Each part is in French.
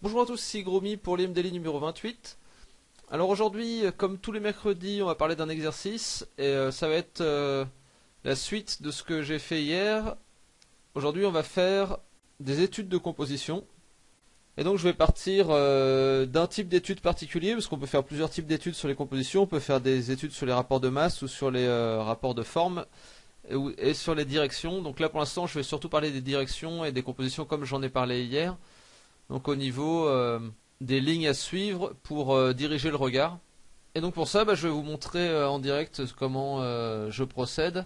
Bonjour à tous, ici Gromi pour l'IMDLI numéro 28. Alors aujourd'hui, comme tous les mercredis, on va parler d'un exercice et ça va être la suite de ce que j'ai fait hier. Aujourd'hui, on va faire des études de composition. Et donc je vais partir d'un type d'étude particulier, parce qu'on peut faire plusieurs types d'études sur les compositions. On peut faire des études sur les rapports de masse ou sur les rapports de forme et sur les directions. Donc là pour l'instant, je vais surtout parler des directions et des compositions comme j'en ai parlé hier. Donc au niveau des lignes à suivre pour diriger le regard. Et donc pour ça, je vais vous montrer en direct comment je procède.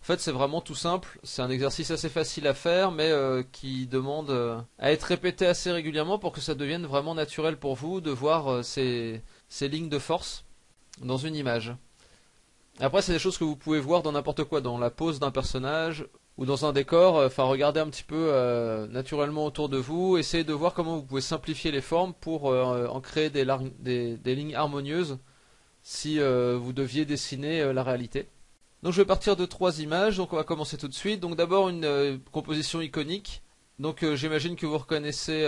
En fait, c'est vraiment tout simple. C'est un exercice assez facile à faire, mais qui demande à être répété assez régulièrement pour que ça devienne vraiment naturel pour vous de voir ces lignes de force dans une image. Après, c'est des choses que vous pouvez voir dans n'importe quoi, dans la pose d'un personnage ou dans un décor. Enfin, regardez un petit peu naturellement autour de vous. Essayez de voir comment vous pouvez simplifier les formes pour en créer des lignes harmonieuses si vous deviez dessiner la réalité. Donc, je vais partir de trois images. Donc, on va commencer tout de suite. Donc, d'abord une composition iconique. Donc, j'imagine que vous reconnaissez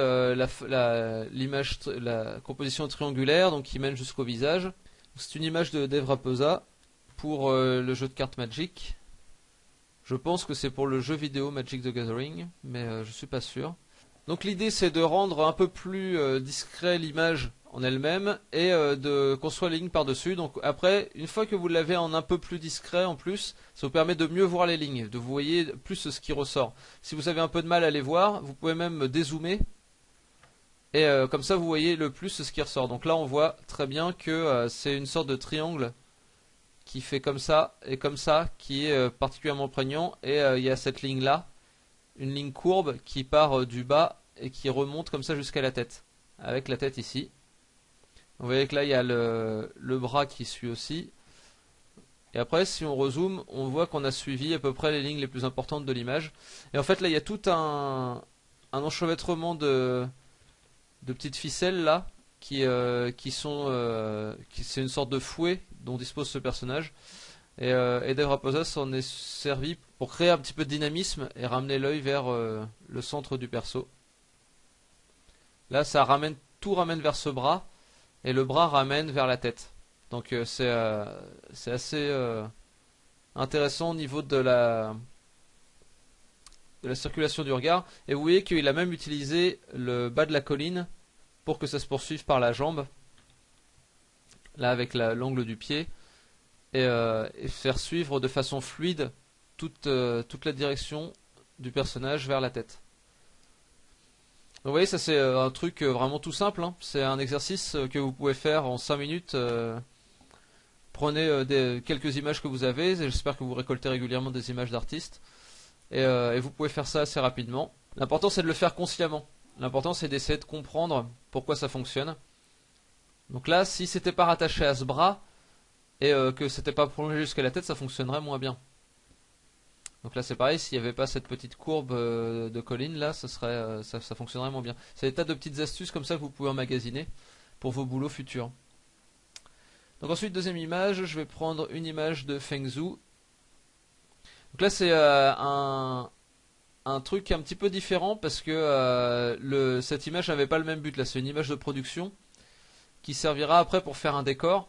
l'image, la composition triangulaire, donc qui mène jusqu'au visage. C'est une image de Dave Raposa pour le jeu de cartes Magic. Je pense que c'est pour le jeu vidéo Magic the Gathering, mais je suis pas sûr. Donc l'idée c'est de rendre un peu plus discret l'image en elle-même et de construire les lignes par-dessus. Donc après, une fois que vous l'avez en un peu plus discret en plus, ça vous permet de mieux voir les lignes, de vous voyez plus ce qui ressort. Si vous avez un peu de mal à les voir, vous pouvez même dézoomer et comme ça vous voyez le plus ce qui ressort. Donc là on voit très bien que c'est une sorte de triangle qui fait comme ça et comme ça, qui est particulièrement prégnant. Et il y a cette ligne là, une ligne courbe qui part du bas et qui remonte comme ça jusqu'à la tête, avec la tête ici. Vous voyez que là il y a le bras qui suit aussi. Et après si on rezoome, on voit qu'on a suivi à peu près les lignes les plus importantes de l'image. Et en fait là il y a tout un enchevêtrement de petites ficelles là qui sont c'est une sorte de fouet dont dispose ce personnage. Et Dave Raposa s'en est servi pour créer un petit peu de dynamisme et ramener l'œil vers le centre du perso. Là, tout ramène vers ce bras et le bras ramène vers la tête. Donc c'est assez intéressant au niveau de la circulation du regard. Et vous voyez qu'il a même utilisé le bas de la colline pour que ça se poursuive par la jambe. Là, avec l'angle du pied. Et faire suivre de façon fluide toute la direction du personnage vers la tête. Donc vous voyez, ça c'est un truc vraiment tout simple, hein. C'est un exercice que vous pouvez faire en 5 minutes. Prenez quelques images que vous avez, j'espère que vous récoltez régulièrement des images d'artistes, et vous pouvez faire ça assez rapidement. L'important c'est de le faire consciemment. L'important c'est d'essayer de comprendre pourquoi ça fonctionne. Donc là, si c'était pas rattaché à ce bras, et que c'était pas prolongé jusqu'à la tête, ça fonctionnerait moins bien. Donc là c'est pareil, s'il n'y avait pas cette petite courbe de colline là, ça fonctionnerait moins bien. C'est des tas de petites astuces comme ça que vous pouvez emmagasiner pour vos boulots futurs. Donc ensuite, deuxième image, je vais prendre une image de Feng Zhu. Donc là c'est un truc un petit peu différent parce que cette image n'avait pas le même but. Là c'est une image de production qui servira après pour faire un décor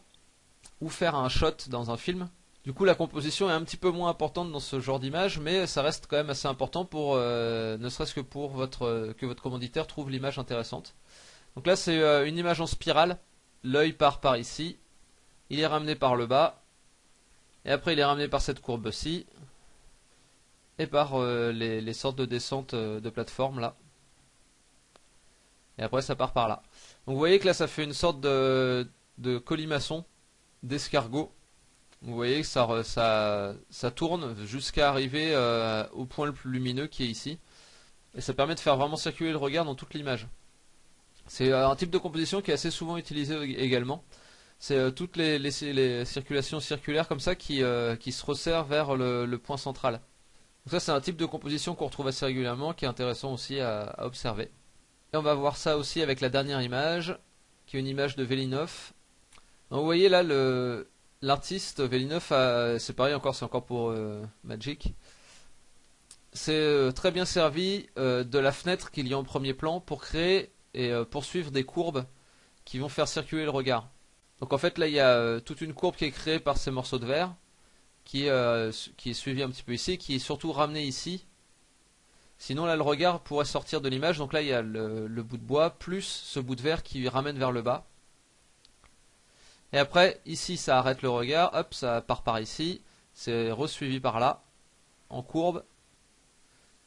ou faire un shot dans un film. Du coup la composition est un petit peu moins importante dans ce genre d'image, mais ça reste quand même assez important pour ne serait-ce que pour que votre commanditaire trouve l'image intéressante. Donc là c'est une image en spirale, l'œil part par ici, il est ramené par le bas, et après il est ramené par cette courbe-ci, et par les sortes de descente de plateforme là. Et après ça part par là. Donc vous voyez que là ça fait une sorte de colimaçon, d'escargot. Vous voyez que ça tourne jusqu'à arriver au point le plus lumineux qui est ici. Et ça permet de faire vraiment circuler le regard dans toute l'image. C'est un type de composition qui est assez souvent utilisé également. C'est toutes les circulations circulaires comme ça qui se resserrent vers le point central. Donc ça c'est un type de composition qu'on retrouve assez régulièrement, qui est intéressant aussi à observer. Et on va voir ça aussi avec la dernière image, qui est une image de Velinov. Donc vous voyez là l'artiste Velinov, c'est pareil encore, c'est encore pour Magic. C'est très bien servi de la fenêtre qu'il y a en premier plan pour créer et poursuivre des courbes qui vont faire circuler le regard. Donc en fait là il y a toute une courbe qui est créée par ces morceaux de verre, qui est suivie un petit peu ici, qui est surtout ramenée ici. Sinon là le regard pourrait sortir de l'image, donc là il y a le bout de bois plus ce bout de verre qui ramène vers le bas. Et après ici ça arrête le regard, hop ça part par ici, c'est resuivi par là, en courbe.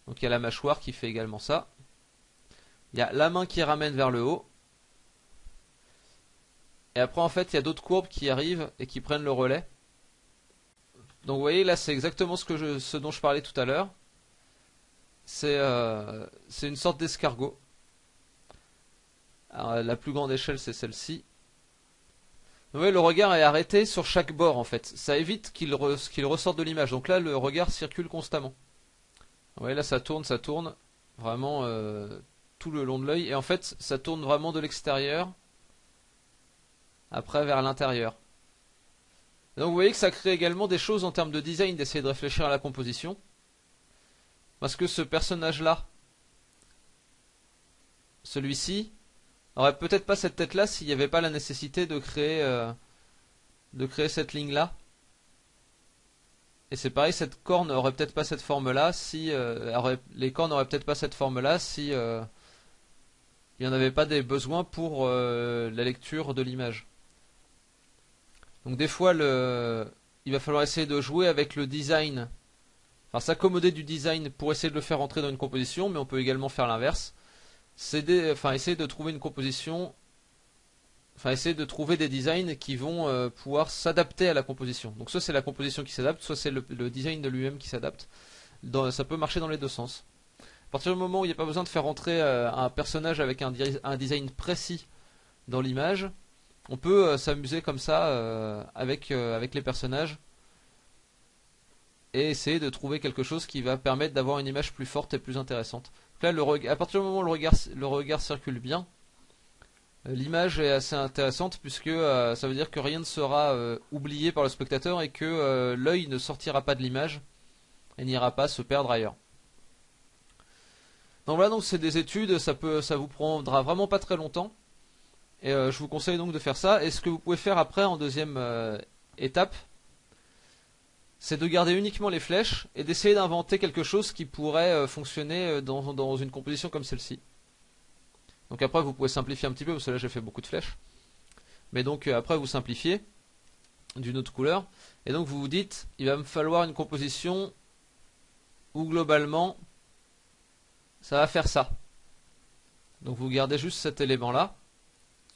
Donc il y a la mâchoire qui fait également ça. Il y a la main qui ramène vers le haut. Et après en fait il y a d'autres courbes qui arrivent et qui prennent le relais. Donc vous voyez là c'est exactement ce dont je parlais tout à l'heure. C'est une sorte d'escargot. La plus grande échelle c'est celle-ci. Vous voyez le regard est arrêté sur chaque bord en fait. Ça évite qu'il ressorte de l'image. Donc là le regard circule constamment. Vous voyez là ça tourne. Vraiment tout le long de l'œil. Et en fait ça tourne vraiment de l'extérieur. Après vers l'intérieur. Donc vous voyez que ça crée également des choses en termes de design, d'essayer de réfléchir à la composition. Parce que ce personnage-là, celui-ci, aurait peut-être pas cette tête-là s'il n'y avait pas la nécessité de créer cette ligne-là. Et c'est pareil, cette corne aurait peut-être pas cette forme-là si les cornes n'auraient peut-être pas cette forme-là si il n'y en avait pas des besoins pour la lecture de l'image. Donc des fois, il va falloir essayer de jouer avec le design. Enfin, s'accommoder du design pour essayer de le faire rentrer dans une composition, mais on peut également faire l'inverse. Essayer de trouver une composition, essayer de trouver des designs qui vont pouvoir s'adapter à la composition. Donc soit c'est la composition qui s'adapte, soit c'est le design de lui-même qui s'adapte. Ça peut marcher dans les deux sens. À partir du moment où il n'y a pas besoin de faire rentrer un personnage avec un design précis dans l'image, on peut s'amuser comme ça avec les personnages et essayer de trouver quelque chose qui va permettre d'avoir une image plus forte et plus intéressante. Donc là, à partir du moment où le regard circule bien, l'image est assez intéressante puisque ça veut dire que rien ne sera oublié par le spectateur et que l'œil ne sortira pas de l'image et n'ira pas se perdre ailleurs. Donc voilà, donc c'est des études, ça vous prendra vraiment pas très longtemps. Et je vous conseille donc de faire ça. Et ce que vous pouvez faire après en deuxième étape, c'est de garder uniquement les flèches et d'essayer d'inventer quelque chose qui pourrait fonctionner dans une composition comme celle-ci. Donc après vous pouvez simplifier un petit peu parce que là j'ai fait beaucoup de flèches. Mais donc après vous simplifiez d'une autre couleur. Et donc vous vous dites, il va me falloir une composition où globalement ça va faire ça. Donc vous gardez juste cet élément là.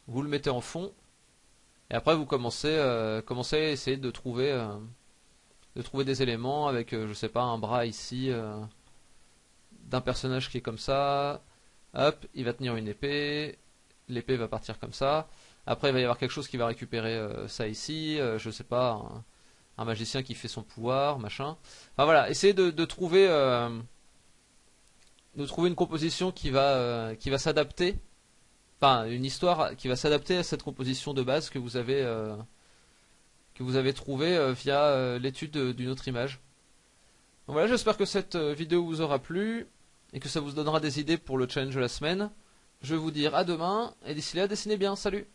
Vous le mettez en fond. Et après vous commencez à essayer de trouver des éléments avec, je sais pas, un bras ici d'un personnage qui est comme ça. Hop, il va tenir une épée. L'épée va partir comme ça. Après il va y avoir quelque chose qui va récupérer ça ici. Je sais pas, un magicien qui fait son pouvoir, machin. Enfin voilà, essayez de trouver une composition qui va s'adapter. Enfin, une histoire qui va s'adapter à cette composition de base que vous avez trouvée via l'étude d'une autre image. Donc voilà, j'espère que cette vidéo vous aura plu et que ça vous donnera des idées pour le challenge de la semaine. Je vais vous dire à demain et d'ici là, dessinez bien, salut!